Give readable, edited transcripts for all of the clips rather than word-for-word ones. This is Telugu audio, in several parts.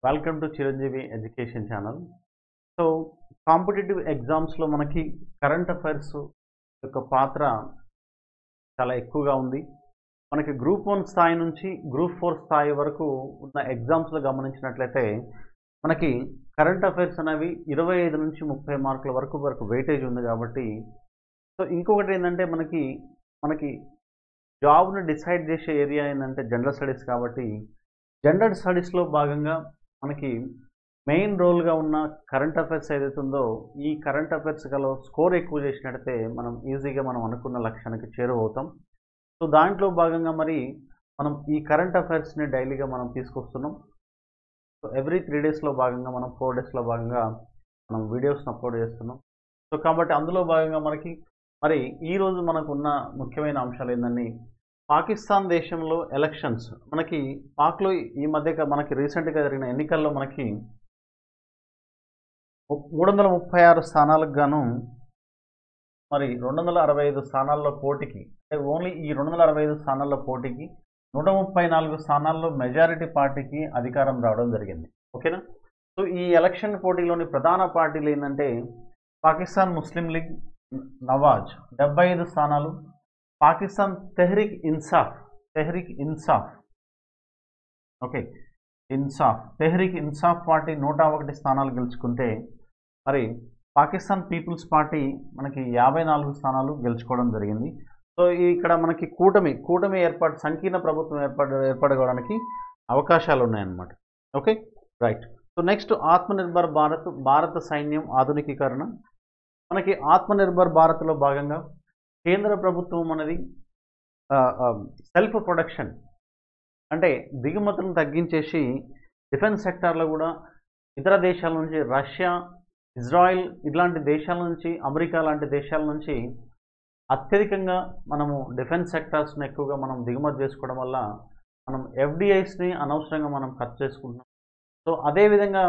Welcome to Chiranjeevi education channel. So competitive ఎగ్జామ్స్లో మనకి కరెంట్ అఫైర్స్ యొక్క పాత్ర చాలా ఎక్కువగా ఉంది. మనకి గ్రూప్ 1 స్థాయి నుంచి గ్రూప్ 4 స్థాయి వరకు ఉన్న ఎగ్జామ్స్లో గమనించినట్లయితే మనకి కరెంట్ అఫైర్స్ అనేవి 25 నుంచి 30 మార్కుల వరకు వెయిటేజ్ ఉంది. కాబట్టి సో ఇంకొకటి ఏంటంటే మనకి జాబ్ను డిసైడ్ చేసే ఏరియా ఏంటంటే జనరల్ స్టడీస్. కాబట్టి జనరల్ స్టడీస్లో భాగంగా మనకి మెయిన్ రోల్గా ఉన్న కరెంట్ అఫైర్స్ ఏదైతే ఉందో ఈ కరెంట్ అఫైర్స్ గల స్కోర్ ఎక్కువ చేసినట్టయితే మనం ఈజీగా మనం అనుకున్న లక్ష్యానికి చేరువవుతాం. సో దాంట్లో భాగంగా మనం ఈ కరెంట్ అఫైర్స్ని డైలీగా మనం తీసుకొస్తున్నాం. సో ఎవ్రీ 3 డేస్లో భాగంగా మనం 4 డేస్లో భాగంగా మనం వీడియోస్ని అప్లోడ్ చేస్తున్నాం. సో కాబట్టి అందులో భాగంగా ఈరోజు మనకున్న ముఖ్యమైన అంశాలు ఏంటంటే పాకిస్తాన్ దేశంలో ఎలక్షన్స్. మనకి పాక్లో ఈ మధ్య మనకి రీసెంట్గా జరిగిన ఎన్నికల్లో మనకి 336 స్థానాలకు గాను 265 స్థానాల్లో పోటీకి, అంటే ఓన్లీ ఈ 265 స్థానాల్లో పోటీకి 134 స్థానాల్లో మెజారిటీ పార్టీకి అధికారం రావడం జరిగింది. ఓకేనా. సో ఈ ఎలక్షన్ పోటీలోని ప్రధాన పార్టీలు ఏంటంటే పాకిస్తాన్ ముస్లిం లీగ్ నవాజ్ 75 స్థానాలు, పాకిస్తాన్ తెహ్రీక్ ఇన్సాఫ్ ఓకే తెహ్రీక్ ఇన్సాఫ్ పార్టీ 101 స్థానాలు గెలుచుకుంటే పాకిస్తాన్ పీపుల్స్ పార్టీ మనకి 54 స్థానాలు గెలుచుకోవడం జరిగింది. సో ఇక్కడ మనకి కూటమి ఏర్పాటు, సంకీర్ణ ప్రభుత్వం ఏర్పడడానికి అవకాశాలు ఉన్నాయన్నమాట. Okay, right. So next Atmanirbhar Bharat సైన్యం ఆధునికీకరణ. మనకి ఆత్మనిర్భర్ భారత్లో భాగంగా కేంద్ర ప్రభుత్వం అనేది సెల్ఫ్ ప్రొడక్షన్ అంటే దిగుమతులను తగ్గించేసి డిఫెన్స్ సెక్టార్లో కూడా ఇతర దేశాల నుంచి, రష్యా, ఇజ్రాయిల్ ఇట్లాంటి దేశాల నుంచి, అమెరికా లాంటి దేశాల నుంచి అత్యధికంగా మనము డిఫెన్స్ సెక్టార్స్ని ఎక్కువగా మనం దిగుమతి చేసుకోవడం వల్ల మనం ఎఫ్డిఐస్ని అనవసరంగా మనం ఖర్చు చేసుకుంటున్నాం. సో అదేవిధంగా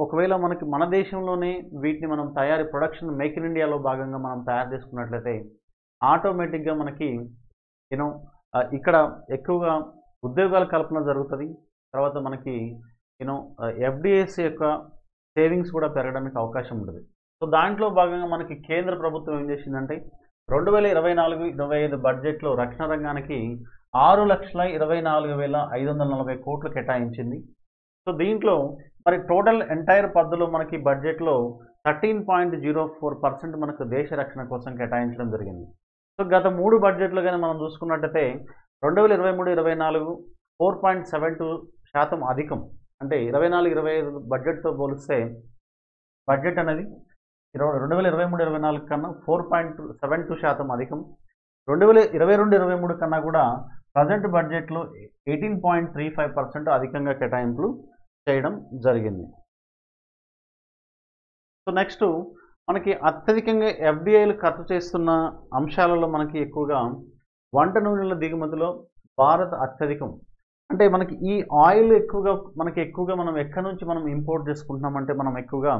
ఒకవేళ మన దేశంలోనే వీటిని మనం ప్రొడక్షన్ మేక్ ఇన్ ఇండియాలో భాగంగా మనం తయారు చేసుకున్నట్లయితే ఆటోమేటిక్గా మనకి ఇక్కడ ఎక్కువగా ఉద్యోగాల కల్పన జరుగుతుంది. తర్వాత మనకి ఎఫ్డిఐస్ యొక్క సేవింగ్స్ కూడా పెరగడానికి అవకాశం ఉంటుంది. సో దాంట్లో భాగంగా మనకి కేంద్ర ప్రభుత్వం ఏం చేసిందంటే 2024-25 బడ్జెట్లో రక్షణ రంగానికి 6,24,540 కోట్లు కేటాయించింది. సో దీంట్లో టోటల్ ఎంటైర్ పద్ధతిలో మనకి బడ్జెట్లో 13.04% మనకు దేశ రక్షణ కోసం కేటాయించడం జరిగింది. సో గత 3 బడ్జెట్లు కానీ మనం చూసుకున్నట్టయితే 2023-24 4.72% అధికం. అంటే 24-25 బడ్జెట్తో పోలిస్తే బడ్జెట్ అనేది 2023-24 కన్నా 4.72% అధికం. 2022-23 కన్నా కూడా ప్రజెంట్ బడ్జెట్లో 18.35% అధికంగా కేటాయింపులు చేయడం జరిగింది. సో నెక్స్ట్ మనకి అత్యధికంగా ఎఫ్డిఐలు ఖర్చు చేస్తున్న అంశాలలో మనకి ఎక్కువగా వంట నూనెల దిగుమతిలో భారత్ అత్యధికం. అంటే మనకి ఈ ఆయిల్ ఎక్కువగా మనం ఎక్కడి నుంచి మనం ఇంపోర్ట్ చేసుకుంటున్నామంటే మనం ఎక్కువగా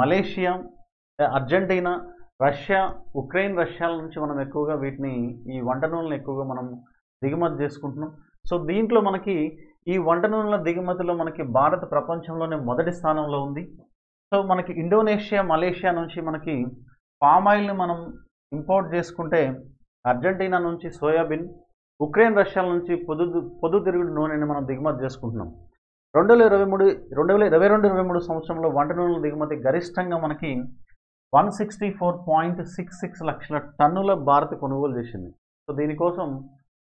మలేషియా, అర్జెంటీనా, రష్యా, ఉక్రెయిన్, రష్యాల నుంచి మనం ఎక్కువగా ఈ వంట నూనెలను ఎక్కువగా మనం దిగుమతి చేసుకుంటున్నాం. సో దీంట్లో మనకి ఈ వంట నూనెల దిగుమతిలో మనకి భారత్ ప్రపంచంలోనే మొదటి స్థానంలో ఉంది. సో మనకి ఇండోనేషియా, మలేషియా నుంచి మనకి పామ్ ఆయిల్ని మనం ఇంపోర్ట్ చేసుకుంటే అర్జెంటీనా నుంచి సోయాబీన్, ఉక్రెయిన్, రష్యాల నుంచి పొద్దుతిరుగుడు నూనెని మనం దిగుమతి చేసుకుంటున్నాం. 2022-23 సంవత్సరంలో వంట నూనెల దిగుమతి గరిష్టంగా మనకి 164.66 లక్షల టన్నుల భారత్ కొనుగోలు చేసింది. సో దీనికోసం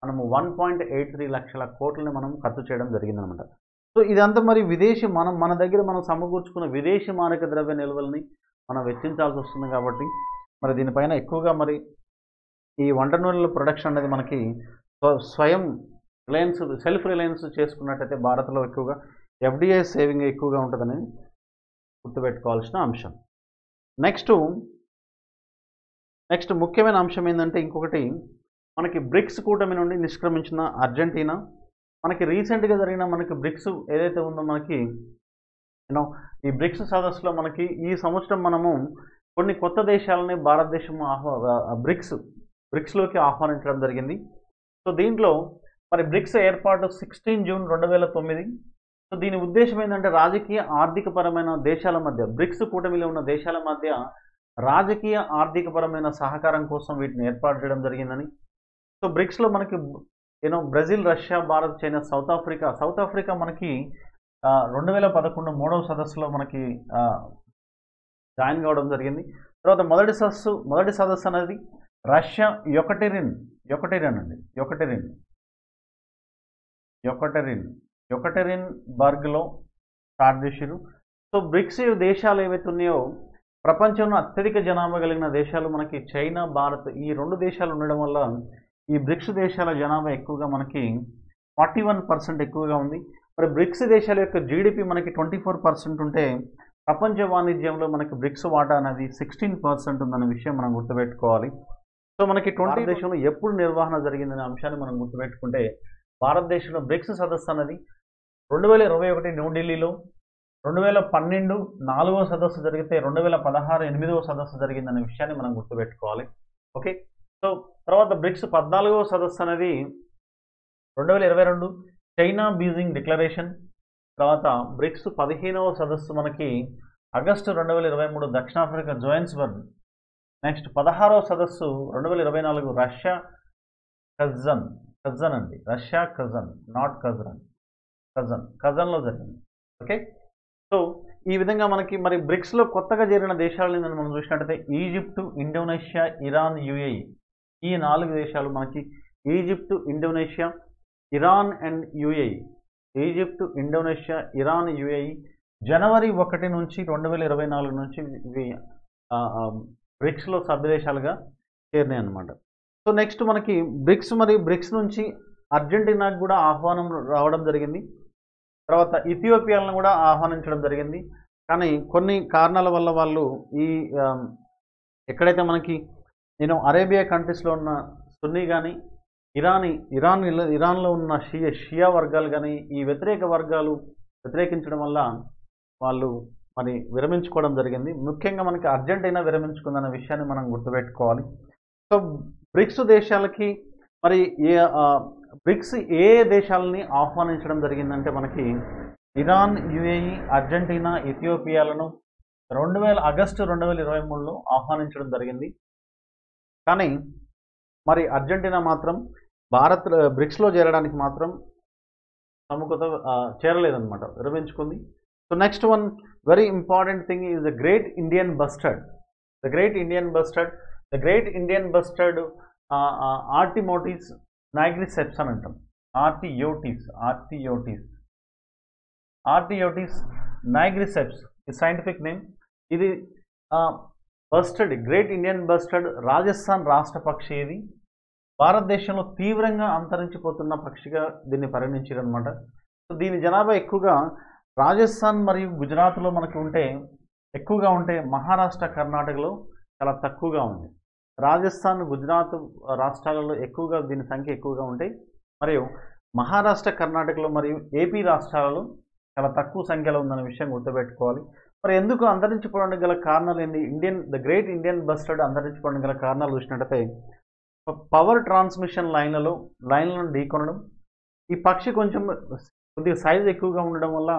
మనము 1.83 లక్షల కోట్లని మనం ఖర్చు చేయడం జరిగిందనమాట. సో ఇదంతా విదేశీ మన దగ్గర మనం సమకూర్చుకున్న విదేశీ మారక ద్రవ్య నిల్వల్ని మనం వెచ్చించాల్సి వస్తుంది. కాబట్టి దీనిపైన ఎక్కువగా ఈ వంట నూనెల ప్రొడక్షన్ అనేది మనకి స్వయం సెల్ఫ్ రిలయన్స్ చేసుకున్నట్టయితే భారత్లో ఎక్కువగా ఎఫ్డిఐ సేవింగ్ ఎక్కువగా ఉంటుందని గుర్తుపెట్టుకోవాల్సిన అంశం. నెక్స్ట్ ముఖ్యమైన అంశం ఏంటంటే ఇంకొకటి మనకి బ్రిక్స్ కూటమి నుండి నిష్క్రమించిన అర్జెంటీనా. మనకి రీసెంట్గా జరిగిన బ్రిక్స్ ఏదైతే ఉందో ఈ బ్రిక్స్ సదస్సులో ఈ సంవత్సరం మనము కొన్ని కొత్త దేశాలని భారతదేశం బ్రిక్స్లోకి ఆహ్వానించడం జరిగింది. సో దీంట్లో మరి బ్రిక్స్ ఏర్పాటు 16 జూన్ 2009. సో దీని ఉద్దేశం ఏంటంటే రాజకీయ ఆర్థికపరమైన దేశాల మధ్య, బ్రిక్స్ కూటమిలో ఉన్న దేశాల మధ్య రాజకీయ ఆర్థికపరమైన సహకారం కోసం వీటిని ఏర్పాటు చేయడం జరిగిందని. సో బ్రిక్స్లో మనకి Brazil, Russia, Bharat, China, south Africa మనకి 2011 మూడవ సదస్సులో మనకి జాయిన్ కావడం జరిగింది. తర్వాత మొదటి సదస్సు అనేది రష్యా యొకటెరిన్ బర్గ్లో స్టార్ట్ చేసిరు. సో బ్రిక్స్ దేశాలు ఏవైతే ఉన్నాయో ప్రపంచంలో అత్యధిక జనాభా కలిగిన దేశాలు మనకి చైనా, భారత్, ఈ 2 దేశాలు ఉండడం వల్ల ఈ బ్రిక్స్ దేశాల జనాభా ఎక్కువగా మనకి 41% ఎక్కువగా ఉంది. మరి బ్రిక్స్ దేశాల యొక్క జీడిపి మనకి 24% ఉంటే ప్రపంచ వాణిజ్యంలో మనకి బ్రిక్స్ వాటా అనేది 16% ఉందన్న విషయం మనం గుర్తుపెట్టుకోవాలి. సో మనకి భారతదేశంలో ఎప్పుడు నిర్వహణ జరిగిందనే అంశాన్ని మనం గుర్తుపెట్టుకుంటే భారతదేశంలో బ్రిక్స్ సదస్సు అనేది 2021 న్యూఢిల్లీలో, 2012 4వ సదస్సు జరిగితే 2016 8వ సదస్సు జరిగిందనే విషయాన్ని మనం గుర్తుపెట్టుకోవాలి. ఓకే. సో తర్వాత బ్రిక్స్ 14వ సదస్సు అనేది 2022 చైనా బీజింగ్ డిక్లరేషన్. తర్వాత బ్రిక్స్ 15వ సదస్సు మనకి ఆగస్టు 2023 దక్షిణాఫ్రికా జోహెన్స్బర్గ్. నెక్స్ట్ 16వ సదస్సు 2024 రష్యా కజన్ అండి, రష్యా కజన్, నాట్ కజన్లో జరిగింది. ఓకే. సో ఈ విధంగా మనకి మరి బ్రిక్స్లో కొత్తగా చేరిన దేశాలని మనం చూసినట్టయితే ఈజిప్టు, ఇండోనేషియా, ఇరాన్, యుఏఈ, ఈ 4 దేశాలు మనకి Egypt, Indonesia, Iran and UAE. Egypt, Indonesia, Iran, UAE జనవరి 1 నుంచి 2024 నుంచి ఇవి బ్రిక్స్లో సభ్యదేశాలుగా చేరినాయి అన్నమాట. సో నెక్స్ట్ మనకి బ్రిక్స్ నుంచి అర్జెంటీనాకు కూడా ఆహ్వానం రావడం జరిగింది. తర్వాత ఇథియోపియాలను కూడా ఆహ్వానించడం జరిగింది. కానీ కొన్ని కారణాల వల్ల వాళ్ళు ఈ ఎక్కడైతే మనకి అరేబియా కంట్రీస్లో ఉన్న సున్నీ కానీ ఇరాన్లో ఉన్న షియా వర్గాలు కానీ ఈ వ్యతిరేక వర్గాలు వ్యతిరేకించడం వల్ల వాళ్ళు మరి విరమించుకోవడం జరిగింది. ముఖ్యంగా మనకి అర్జెంటీనా విరమించుకుందన్న విషయాన్ని మనం గుర్తుపెట్టుకోవాలి. సో బ్రిక్స్ దేశాలకి మరి బ్రిక్స్ ఏ దేశాలని ఆహ్వానించడం జరిగిందంటే మనకి ఇరాన్, యుఏఈ, అర్జెంటీనా, ఇథియోపియాలను ఆగస్టు 2023లో ఆహ్వానించడం జరిగింది. కానీ మరి అర్జెంటీనా మాత్రం బ్రిక్స్లో చేరడానికి మాత్రం సముఖత చేరలేదన్నమాట, విరమించుకుంది. So next one very important thing is the great Indian bustard Ardeotis nigriceps అని అంటాం. ఆర్టియోటిస్ నైగ్రిసెప్స్ ఈ సైంటిఫిక్ నేమ్. ఇది గ్రేట్ ఇండియన్ బస్టర్డ్ రాజస్థాన్ రాష్ట్ర పక్షి. ఇది భారతదేశంలో తీవ్రంగా అంతరించిపోతున్న పక్షిగా దీన్ని పరిగణించారనమాట. సో దీని జనాభా ఎక్కువగా రాజస్థాన్ మరియు గుజరాత్లో మనకి ఎక్కువగా ఉంటే మహారాష్ట్ర, కర్ణాటకలో చాలా తక్కువగా ఉంది. రాజస్థాన్, గుజరాత్ రాష్ట్రాలలో ఎక్కువగా దీని సంఖ్య ఎక్కువగా ఉంటాయి. మరియు మహారాష్ట్ర, కర్ణాటకలో మరియు ఏపీ రాష్ట్రాలలో చాలా తక్కువ సంఖ్యలో ఉందనే విషయం గుర్తుపెట్టుకోవాలి. మరి ఎందుకు అంతరించిపోవడానికి గల కారణాలు ఏంటి? ద గ్రేట్ ఇండియన్ బస్టర్డ్ అంతరించిపోవడానికి గల కారణాలు చూసినట్టయితే పవర్ ట్రాన్స్మిషన్ లైన్లను ఢీకొనడం. ఈ పక్షి కొద్దిగా సైజ్ ఎక్కువగా ఉండడం వల్ల,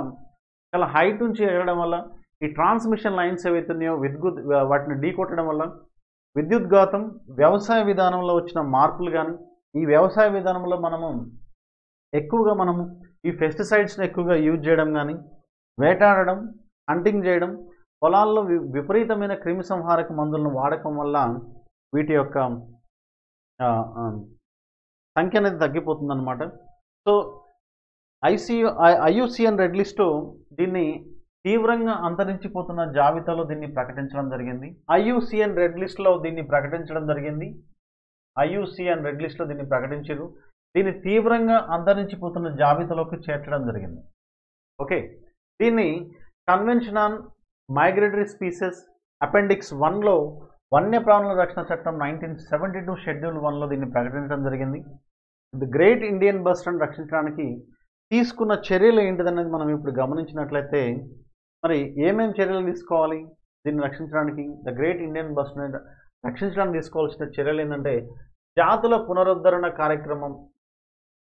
చాలా హైట్ నుంచి ఎగరడం వల్ల ఈ ట్రాన్స్మిషన్ లైన్స్ ఏవైతున్నాయో వాటిని ఢీకొట్టడం వల్ల విద్యుద్ఘాతం, వ్యవసాయ విధానంలో వచ్చిన మార్పులు కానీ, ఈ వ్యవసాయ విధానంలో మనము ఈ పెస్టిసైడ్స్ని ఎక్కువగా యూజ్ చేయడం కానీ, వేటాడడం, హంటింగ్ చేయడం, పొలాల్లో విపరీతమైన క్రిమి సంహారక మందులను వాడకం వల్ల వీటి యొక్క సంఖ్య అనేది తగ్గిపోతుందన్నమాట. సో IUCN రెడ్ లిస్టు దీన్ని తీవ్రంగా అంతరించిపోతున్న జాబితాలో దీన్ని ప్రకటించడం జరిగింది. IUCN రెడ్ లిస్టులో దీన్ని ప్రకటించారు. దీన్ని తీవ్రంగా అంతరించిపోతున్న జాబితాలోకి చేర్చడం జరిగింది. ఓకే. దీన్ని convention on migratory species appendix 1లో వన్యప్రాణుల రక్షణ చట్టం 1972 షెడ్యూల్ 1లో దీన్ని ప్రకటించడం జరిగింది. ది గ్రేట్ ఇండియన్ బస్టర్డ్ని రక్షించడానికి తీసుకున్న చర్యలు ఏంటిదనేది మనం ఇప్పుడు గమనించినట్లయితే మరి ఏమేమి చర్యలు తీసుకోవాలి దీన్ని రక్షించడానికి? ద గ్రేట్ ఇండియన్ బస్టర్డ్ని రక్షించడానికి తీసుకోవాల్సిన చర్యలు ఏంటంటే జాతుల పునరుద్ధరణ కార్యక్రమం,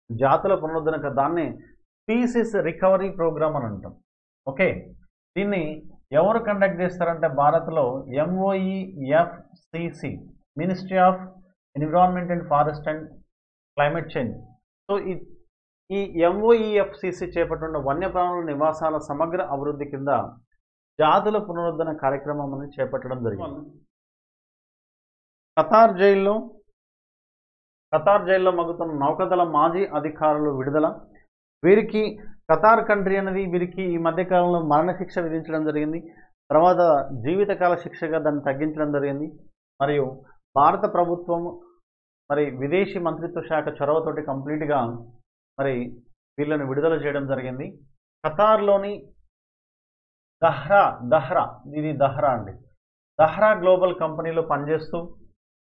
జాతుల పునరుద్ధరణ, దాన్ని స్పీసీస్ రికవరీ ప్రోగ్రామ్ అని అంటాం. ఓకే, దీన్ని ఎవరు కండక్ట్ చేస్తారంటే భారత్లో MOEFCC, ministry of environment and forest and climate change. So ఈ MOEFCC చేపట్టిన వన్యప్రాణుల నివాసాల సమగ్ర అభివృద్ధి కింద జాతుల పునరుద్ధరణ కార్యక్రమం అనేది చేపట్టడం జరిగింది. ఖతార్ జైల్లో మగ్గుతున్న నౌకాదళ మాజీ అధికారులు విడుదల. వీరికి ఖతార్ కంట్రీ అనేది వీరికి ఈ మధ్యకాలంలో మరణశిక్ష విధించడం జరిగింది. తర్వాత జీవితకాల శిక్షగా దాన్ని తగ్గించడం జరిగింది. మరియు భారత ప్రభుత్వం మరి విదేశీ మంత్రిత్వ శాఖ చొరవతోటి కంప్లీట్గా మరి వీళ్ళని విడుదల చేయడం జరిగింది. ఖతార్లోని దహ్రా గ్లోబల్ కంపెనీలో పనిచేస్తూ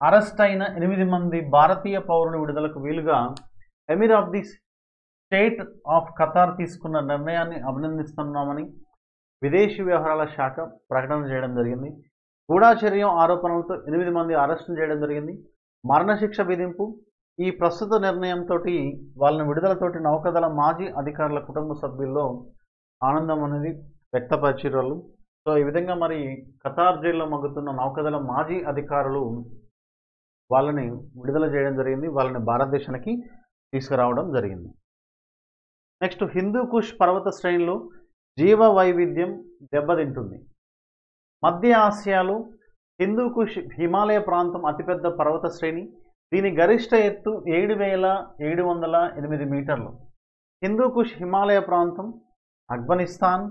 అరెస్ట్ అయిన 8 మంది భారతీయ పౌరుని విడుదలకు వీలుగా emir of the state of Qatar తీసుకున్న నిర్ణయాన్ని అభినందిస్తున్నామని విదేశీ వ్యవహారాల శాఖ ప్రకటన చేయడం జరిగింది. గూఢాచర్యం ఆరోపణలతో 8 మంది అరెస్టు చేయడం జరిగింది. మరణశిక్ష విధింపు, ఈ ప్రస్తుత నిర్ణయంతో వాళ్ళని విడుదలతోటి నౌకాదళ మాజీ అధికారుల కుటుంబ సభ్యుల్లో ఆనందం అనేది వ్యక్తపరిచారు వాళ్ళు. సో ఈ విధంగా మరి ఖతార్ జైల్లో మగ్గుతున్న నౌకాదళ మాజీ అధికారులు వాళ్ళని విడుదల చేయడం జరిగింది. వాళ్ళని భారతదేశానికి తీసుకురావడం జరిగింది. నెక్స్ట్, హిందూకుష్ పర్వత శ్రేణిలో జీవ వైవిధ్యం దెబ్బతింటుంది. మధ్య ఆసియాలో హిందూకుష్ హిమాలయ ప్రాంతం అతిపెద్ద పర్వత శ్రేణి. దీని గరిష్ట ఎత్తు 7,708 మీటర్లు. హిందూకుష్ హిమాలయ ప్రాంతం Afghanistan,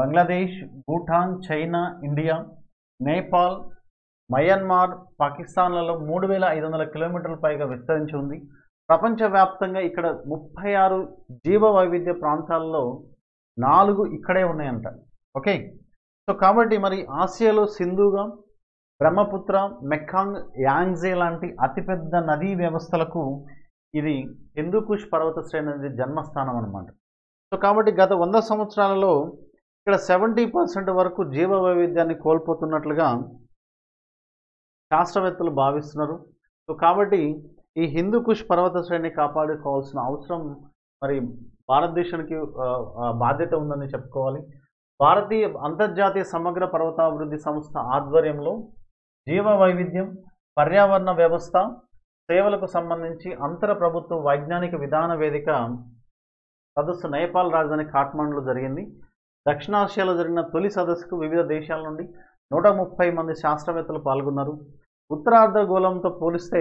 Bangladesh, Bhutan, China, India, Nepal, Myanmar, పాకిస్తాన్లలో 3,500 కిలోమీటర్ల పైగా విస్తరించి ఉంది. ప్రపంచవ్యాప్తంగా ఇక్కడ 36 జీవ వైవిధ్య ప్రాంతాల్లో 4 ఇక్కడే ఉన్నాయంట. ఓకే, సో కాబట్టి మరి ఆసియాలో సింధుగా, బ్రహ్మపుత్ర, మెకాంగ్, యాంగ్జే లాంటి అతిపెద్ద నదీ వ్యవస్థలకు ఇది హిందూకుష్ పర్వత శ్రేణి అనేది జన్మస్థానం అన్నమాట. సో కాబట్టి గత 100 సంవత్సరాలలో ఇక్కడ 70% వరకు జీవ వైవిధ్యాన్ని కోల్పోతున్నట్లుగా శాస్త్రవేత్తలు భావిస్తున్నారు. సో కాబట్టి ఈ హిందూకుష్ పర్వత శ్రేణిని కాపాడుకోవాల్సిన అవసరం మరి భారతదేశానికి బాధ్యత ఉందని చెప్పుకోవాలి. భారతీయ అంతర్జాతీయ సమగ్ర పర్వతాభివృద్ధి సంస్థ ఆధ్వర్యంలో జీవ వైవిధ్యం, పర్యావరణ వ్యవస్థ సేవలకు సంబంధించి అంతర ప్రభుత్వ వైజ్ఞానిక విధాన వేదిక సదస్సు నేపాల్ రాజధాని కాఠ్మండులో జరిగింది. దక్షిణాసియాలో జరిగిన తొలి సదస్సుకు వివిధ దేశాల నుండి 130 మంది శాస్త్రవేత్తలు పాల్గొన్నారు. ఉత్తరార్ధగోళంతో పోలిస్తే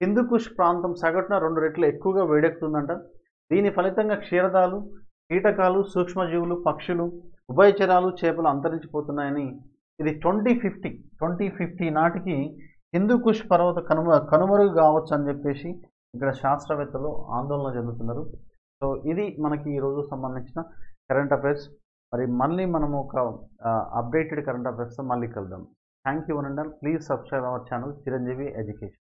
హిందూకుష్ ప్రాంతం సగటున 2 రెట్లు ఎక్కువగా వేడెక్కుతుందంట. దీని ఫలితంగా క్షీరదాలు, కీటకాలు, సూక్ష్మజీవులు, పక్షులు, ఉభయచరాలు, చేపలు అంతరించిపోతున్నాయని, ఇది 2050 నాటికి హిందూకుష్ పర్వత కనుమరుగు కావచ్చు అని చెప్పేసి ఇక్కడ శాస్త్రవేత్తలు ఆందోళన చెందుతున్నారు. సో ఇది మనకి ఈరోజు సంబంధించిన కరెంట్ అఫైర్స్. మరి మళ్ళీ మనము ఒక అప్డేటెడ్ కరెంట్ అఫైర్స్తో మళ్ళీ కలుద్దాం. Thank you one and all. Please subscribe our channel Chiranjeevi education.